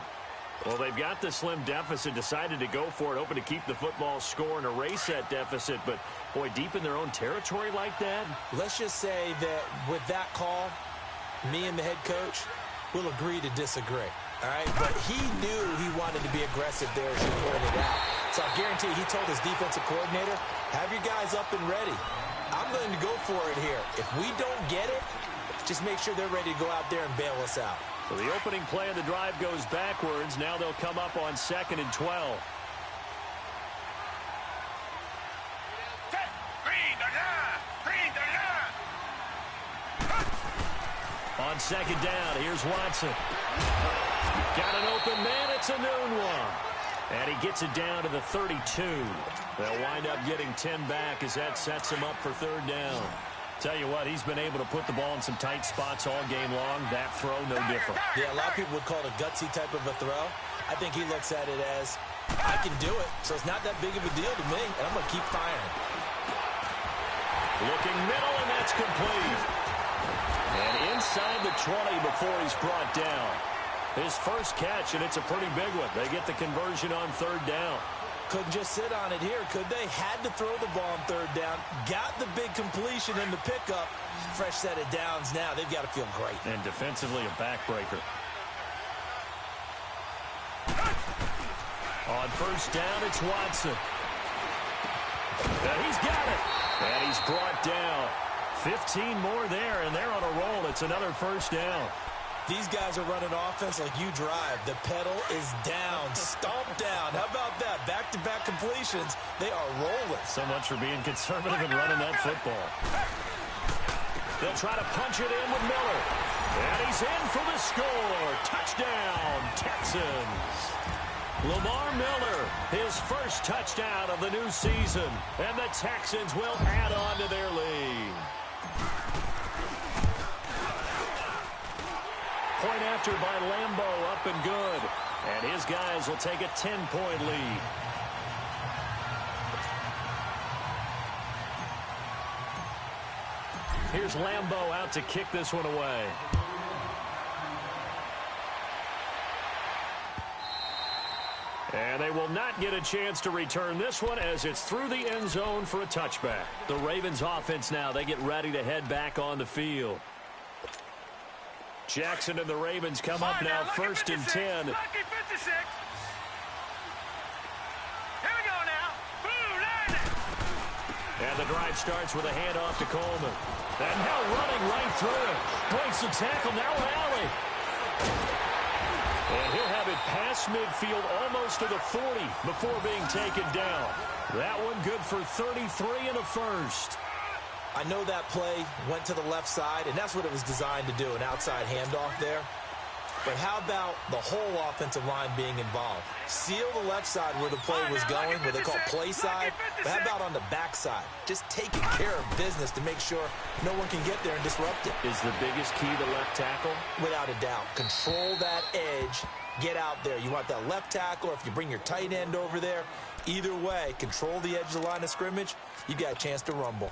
Well, they've got the slim deficit, decided to go for it, hoping to keep the football score and erase that deficit. But, boy, deep in their own territory like that. Let's just say that with that call, me and the head coach will agree to disagree. All right? But he knew he wanted to be aggressive there, as you pointed out. So I guarantee he told his defensive coordinator, have your guys up and ready. I'm going to go for it here. If we don't get it, just make sure they're ready to go out there and bail us out. So the opening play of the drive goes backwards. Now they'll come up on 2nd and 12. On 2nd down, here's Watson. Got an open man. It's a noon one. And he gets it down to the 32. They'll wind up getting 10 back as that sets him up for 3rd down. Tell you what, he's been able to put the ball in some tight spots all game long. That throw, no different. Yeah, a lot of people would call it a gutsy type of a throw. I think he looks at it as, I can do it, so it's not that big of a deal to me, and I'm going to keep firing. Looking middle, and that's complete. And inside the 20 before he's brought down. His first catch, and it's a pretty big one. They get the conversion on 3rd down. Couldn't just sit on it here, could they? Had to throw the ball on 3rd down. Got the big completion in the pickup. Fresh set of downs now. They've got to feel great. And defensively, a backbreaker. On 1st down, it's Watson. And he's got it. And he's brought down. 15 more there, and they're on a roll. It's another 1st down. These guys are running offense like you drive. The pedal is down, stomped down. How about that? Back-to-back completions. They are rolling. So much for being conservative and running that football. They'll try to punch it in with Miller. And he's in for the score. Touchdown, Texans. Lamar Miller, his first touchdown of the new season. And the Texans will add on to their lead. Point after by Lambeau, up and good. And his guys will take a 10-point lead. Here's Lambeau out to kick this one away. And they will not get a chance to return this one as it's through the end zone for a touchback. The Ravens offense now, they get ready to head back on the field. Jackson and the Ravens come up now, 1st and 10. Lucky 56. Here we go now. Boom, landed. And the drive starts with a handoff to Coleman. And now running right through it. Breaks the tackle, now rally. And he'll have it past midfield almost to the 40 before being taken down. That one good for 33 and a first. I know that play went to the left side, and that's what it was designed to do, an outside handoff there. But how about the whole offensive line being involved? Seal the left side where the play was going, what they call play side. But how about on the back side? Just taking care of business to make sure no one can get there and disrupt it. Is the biggest key the left tackle? Without a doubt. Control that edge. Get out there. You want that left tackle, or if you bring your tight end over there, either way, control the edge of the line of scrimmage, you got a chance to rumble.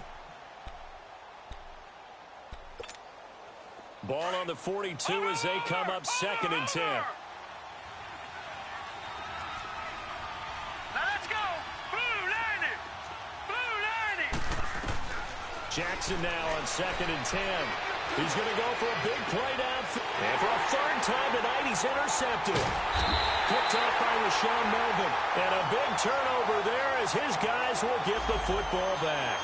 Ball on the 42 as they come up 2nd and 10. Now let's go. Blue line it. Blue line it. Jackson now on 2nd and 10. He's going to go for a big play downfield. And for a 3rd time tonight, he's intercepted. Picked up by Rashawn Melvin. And a big turnover there as his guys will get the football back.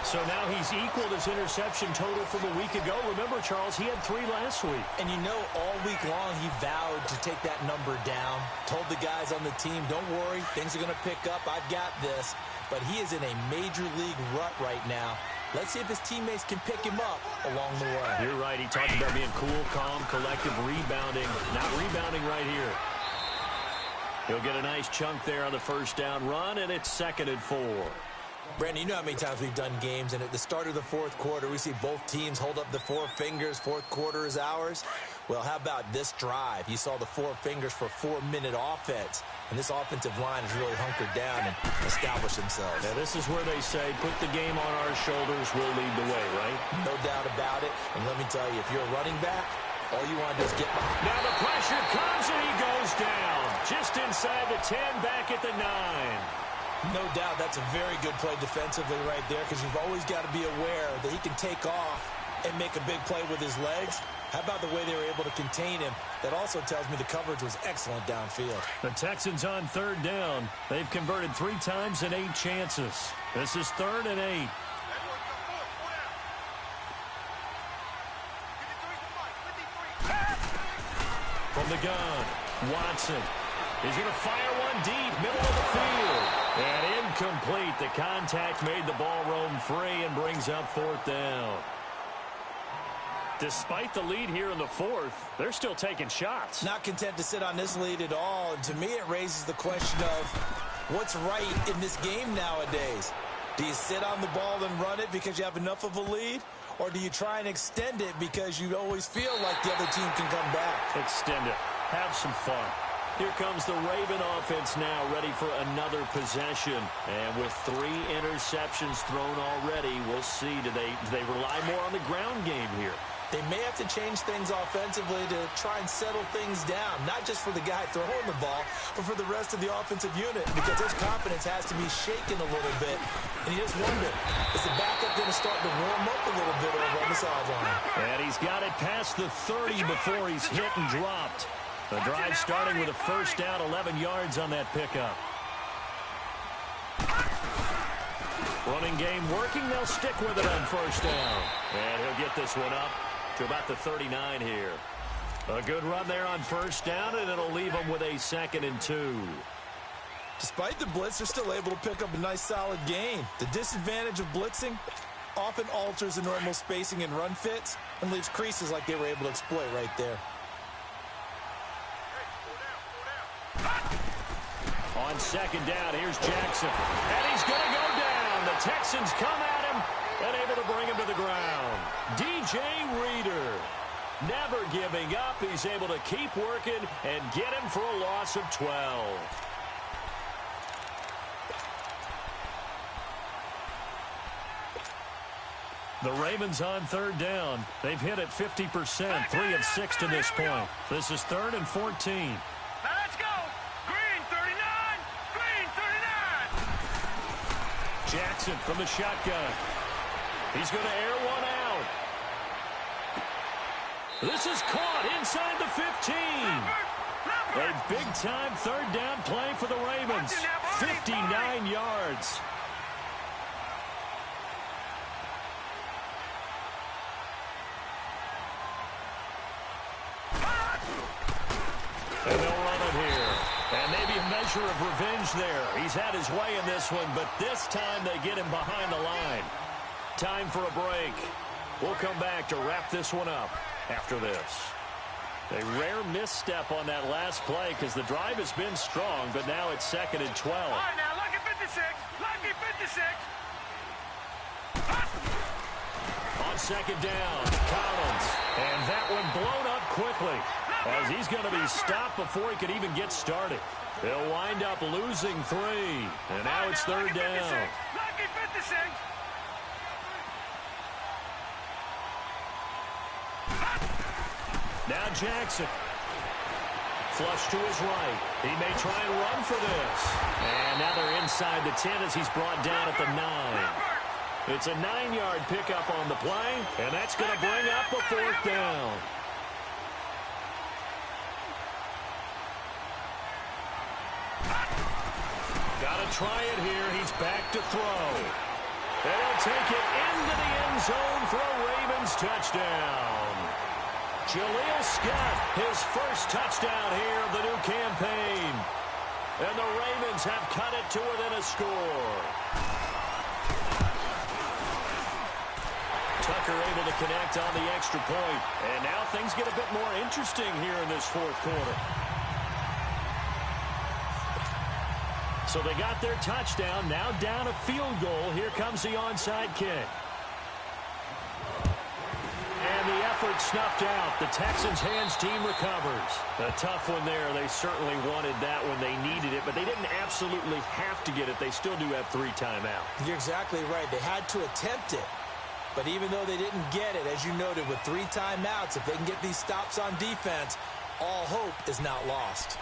So now he's equaled his interception total from a week ago. Remember, Charles, he had 3 last week. And you know, all week long he vowed to take that number down. Told the guys on the team, don't worry, things are going to pick up. I've got this. But he is in a major league rut right now. Let's see if his teammates can pick him up along the way. You're right. He talked about being cool, calm, collective, rebounding. Not rebounding right here. He'll get a nice chunk there on the 1st down run, and it's 2nd and 4. Brandon, you know how many times we've done games, and at the start of the 4th quarter, we see both teams hold up the 4 fingers, 4th quarter is ours. Well, how about this drive? You saw the 4 fingers for 4-minute offense, and this offensive line has really hunkered down and established themselves. Now, this is where they say, put the game on our shoulders, we'll lead the way, right? No doubt about it, and let me tell you, if you're a running back, all you want to do is get behind. Now the pressure comes, and he goes down. Just inside the 10, back at the 9. No doubt that's a very good play defensively right there, because you've always got to be aware that he can take off and make a big play with his legs. How about the way they were able to contain him? That also tells me the coverage was excellent downfield. The Texans on 3rd down. They've converted 3 times in 8 chances. This is 3rd and 8. From the gun, Watson. He's going to fire one deep, middle of the field. And incomplete. The contact made the ball roam free and brings up 4th down. Despite the lead here in the 4th, they're still taking shots. Not content to sit on this lead at all. And to me, it raises the question of what's right in this game nowadays. Do you sit on the ball and run it because you have enough of a lead? Or do you try and extend it because you always feel like the other team can come back? Extend it. Have some fun. Here comes the Raven offense now, ready for another possession. And with 3 interceptions thrown already, we'll see. Do they rely more on the ground game here? They may have to change things offensively to try and settle things down, not just for the guy throwing the ball, but for the rest of the offensive unit, because his confidence has to be shaken a little bit. And you just wonder, is the backup going to start to warm up a little bit over on the sideline? And he's got it past the 30 before he's hit and dropped. The drive starting with a 1st down, 11 yards on that pickup. Running game working. They'll stick with it on 1st down. And he'll get this one up to about the 39 here. A good run there on 1st down, and it'll leave them with a 2nd and 2. Despite the blitz, they're still able to pick up a nice, solid gain. The disadvantage of blitzing often alters the normal spacing and run fits and leaves creases like they were able to exploit right there. On 2nd down, here's Jackson. And he's going to go down. The Texans come at him and able to bring him to the ground. DJ Reader never giving up. He's able to keep working and get him for a loss of 12. The Ravens on 3rd down. They've hit it 50%, 3 of 6 to this point. This is 3rd and 14. Now let's go. Green 39. Green 39. Jackson from the shotgun. He's going to air one out. This is caught inside the 15. A big-time 3rd down play for the Ravens. 59 yards. And they'll run it here. And maybe a measure of revenge there. He's had his way in this one, but this time they get him behind the line. Time for a break. We'll come back to wrap this one up after this. A rare misstep on that last play because the drive has been strong, but now it's 2nd and 12. All right, now, lucky 56. Lucky 56. On 2nd down, Collins. And that one blown up quickly as he's going to be stopped before he could even get started. They'll wind up losing 3. And now it's 3rd down. Lucky 56. Now Jackson. Flush to his right. He may try and run for this. And now they're inside the 10 as he's brought down at the 9. It's a 9-yard pickup on the play, and that's going to bring up a 4th down. Got to try it here. He's back to throw. They'll take it into the end zone for a Ravens touchdown. Jaleel Scott, his first touchdown here of the new campaign. And the Ravens have cut it to within a score. Tucker able to connect on the extra point. And now things get a bit more interesting here in this 4th quarter. So they got their touchdown. Now down a field goal. Here comes the onside kick. And the effort snuffed out. The Texans' hands team recovers. A tough one there. They certainly wanted that when they needed it, but they didn't absolutely have to get it. They still do have 3 timeouts. You're exactly right. They had to attempt it. But even though they didn't get it, as you noted, with 3 timeouts, if they can get these stops on defense, all hope is not lost.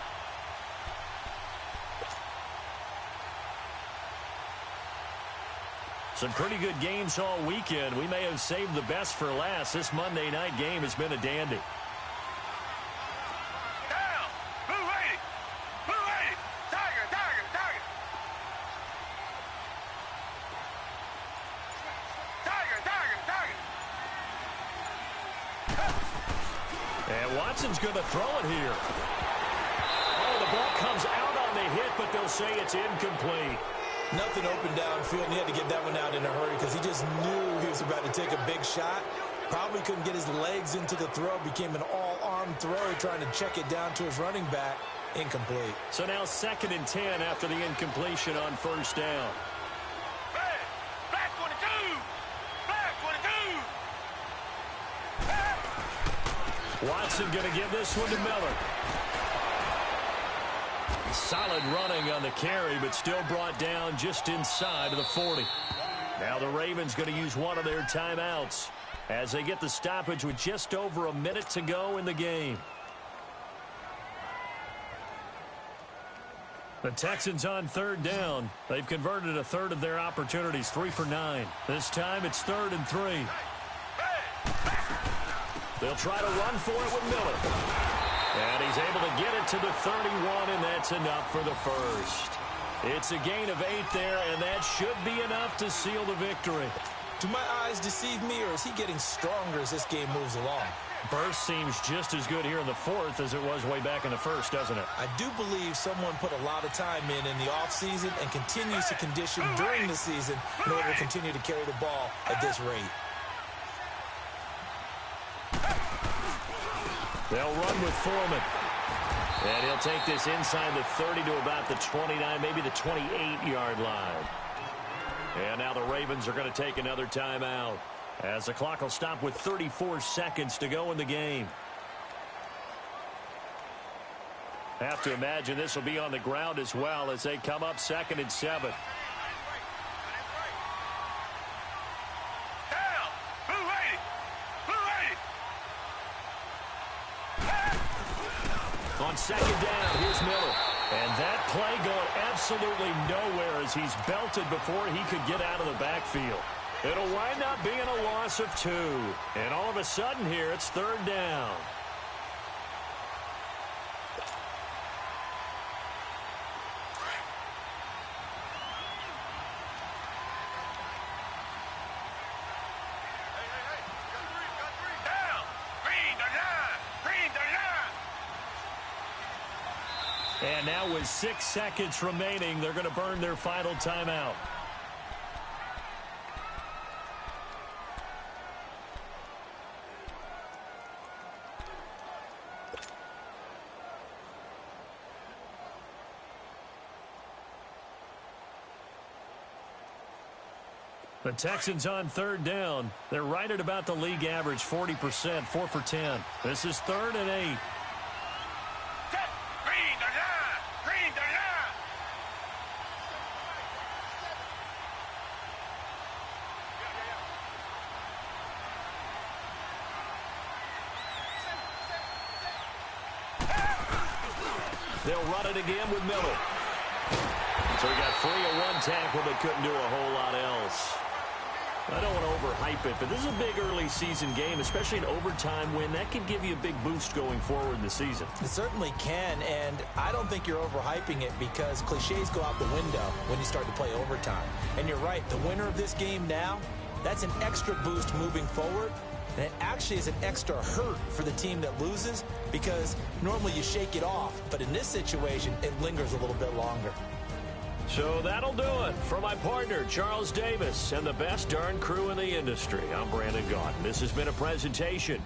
Some pretty good games all weekend. We may have saved the best for last. This Monday night game has been a dandy. Down. Blue 80. Blue 80. Tiger, tiger, tiger. Tiger, tiger, tiger. And Watson's going to throw it here. Oh, the ball comes out on the hit, but they'll say it's incomplete. Nothing open downfield, and he had to get that one out in a hurry because he just knew he was about to take a big shot. Probably couldn't get his legs into the throw. Became an all-arm throw, trying to check it down to his running back. Incomplete. So now 2nd and 10 after the incompletion on 1st down. Hey, black 22. Black 22. Watson going to give this one to Miller. Solid running on the carry, but still brought down just inside of the 40. Now the Ravens going to use one of their timeouts as they get the stoppage with just over a minute to go in the game. The Texans on 3rd down. They've converted a third of their opportunities, 3 for 9. This time it's 3rd and 3. They'll try to run for it with Miller. And he's able to get it to the 31, and that's enough for the first. It's a gain of 8 there, and that should be enough to seal the victory. Do my eyes deceive me, or is he getting stronger as this game moves along? Burst seems just as good here in the 4th as it was way back in the 1st, doesn't it? I do believe someone put a lot of time in the offseason and continues to condition during the season in order to continue to carry the ball at this rate. They'll run with Foreman. And he'll take this inside the 30 to about the 29, maybe the 28-yard line. And now the Ravens are going to take another timeout as the clock will stop with 34 seconds to go in the game. Have to imagine this will be on the ground as well as they come up 2nd and 7. On 2nd down, here's Miller. And that play going absolutely nowhere as he's belted before he could get out of the backfield. It'll wind up being a loss of 2. And all of a sudden here, it's 3rd down. And now with 6 seconds remaining, they're going to burn their final timeout. The Texans on third down. They're right at about the league average, 40%, 4 for 10. This is 3rd and 8. Set. Green the line. Green the line. They'll run it again with Miller. So he got free of one tackle but couldn't do a whole lot else. I don't want to overhype it, but this is a big early season game, especially an overtime win. That could give you a big boost going forward in the season. It certainly can, and I don't think you're overhyping it because cliches go out the window when you start to play overtime. And you're right, the winner of this game now, that's an extra boost moving forward. And it actually is an extra hurt for the team that loses because normally you shake it off. But in this situation, it lingers a little bit longer. So that'll do it. For my partner, Charles Davis, and the best darn crew in the industry, I'm Brandon Gaudin. This has been a presentation